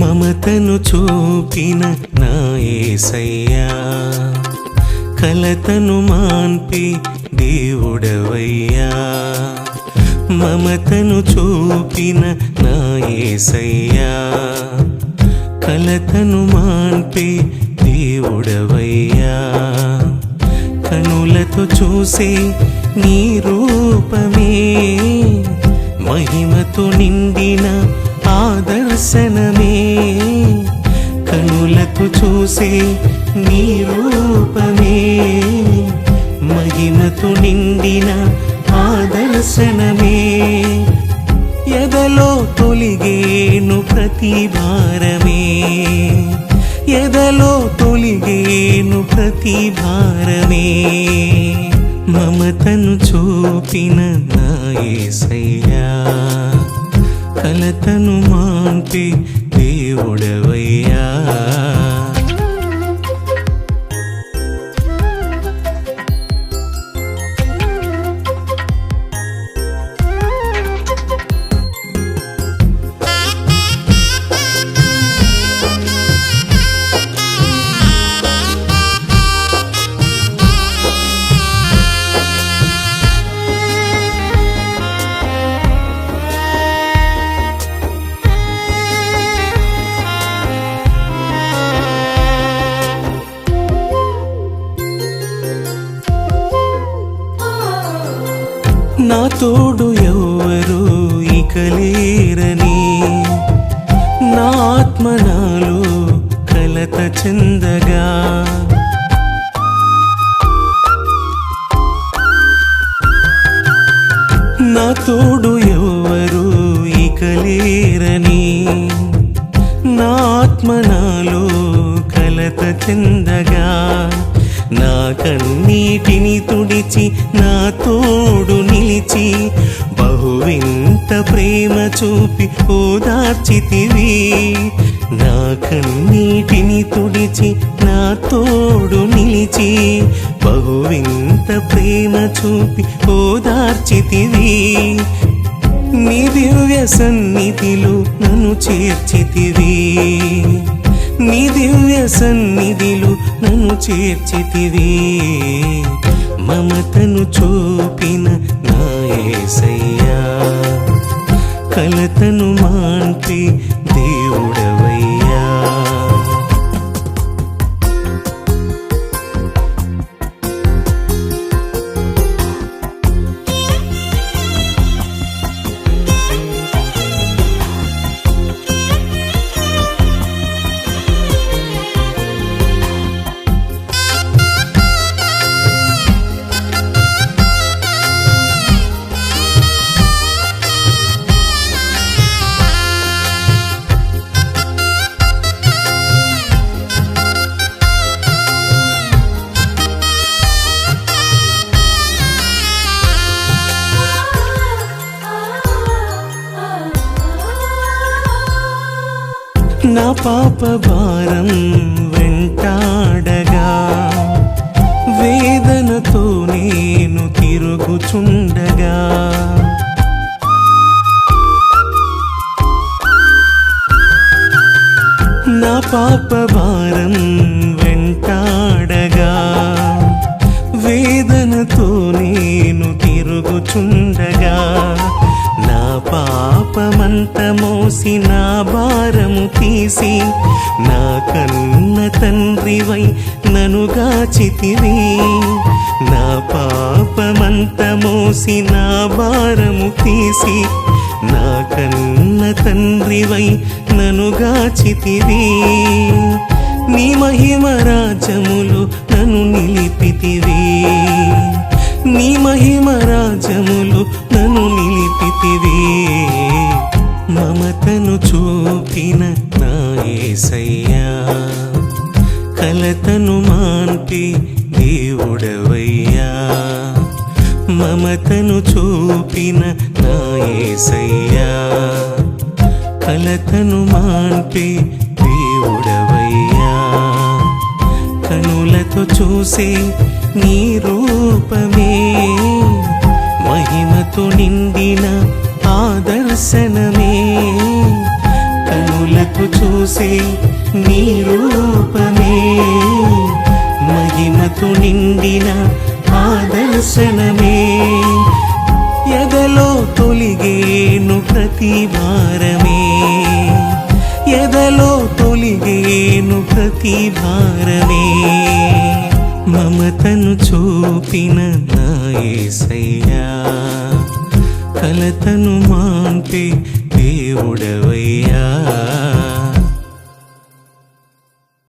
మమతను చూపిన నా యేసయ్యా, కలతను మాన్పి దేవుడవయ్యా. మమతను చూపిన నా యేసయ్యా, కలతను మాన్పి దేవుడవయ్యా. కనులతో చూసే నీ రూపమే, మహిమతో నిండిన ఆదర్శనమే. కనులతో చూసే నీ రూపమే, మహిమతో నిండిన ఆదర్శనమే. ఎదలో తొలిగేను ప్రతి భారమే, ఎదలో తొలిగేను ప్రతి భారమే. మమతను చూపిన నా యేసయ్యా, కలతను మాన్పి దేవుడవయ్యా. నా తోడు ఎవరు ఇక లేరని, నా ఆత్మ నాలో కలత చెందగా. నా తోడు ఎవరు ఇక లేరని, నా ఆత్మ నాలో కలత చెందగా. నా కన్నీటిని తుడిచి నా తోడు నిలిచి, బహువింత ప్రేమ చూపి ఓదార్చితివి. నా కన్నీటిని తుడిచి నా తోడు నిలిచి, బహువింత ప్రేమ చూపి ఓదార్చితివి. నీ దివ్య సన్నిధిలో నన్ను చేర్చితివి, నీ దివ్య సన్నిధిలో నన్ను చేర్చితివి. మమతను చూపిన నా యేసయ్యా, కలతను మాన్పి దేవుడవయ్యా. నా పాప భారం వెంటాడగా, వేదనతో నేను తిరుగుచుండగా. నా పాప భారం వెంటాడగా, వేదనతో నేను తిరుగుచుండగా. నా పాపమంత మోసి నా భారము తీసి, నా కన్న తండ్రివై నన్ను గాచితివి. నా పాపమంత మోసి నా భారము తీసి, నా కన్న తండ్రివై నన్ను గాచితివి. నీ మహిమ రాజ్యములో నన్ను నిలిపితివి, నీ మహిమ రాజ్యములో నన్ను నిలిపితివి. మమతను చూపిన నా యేసయ్యా, కలతను మాన్పి దేవుడవయ్యా. మమతను చూపిన నా యేసయ్యా, కలతను మాన్పి దేవుడవయ్యా. కనులతో చూసే నీ రూపమే, మహిమతో నిండిన ఆదర్శనమే. కనులతో వైపు చూసే నీ రూపమే మహిమతో నిండిన ఆదర్శనమే ఎదలో తొలిగేను ప్రతి భారమే ఎదలో తొలిగేను ప్రతి భారమే మమతను చూపిన నా యేసయ్యా కలతను మాన్పే దేవుడవ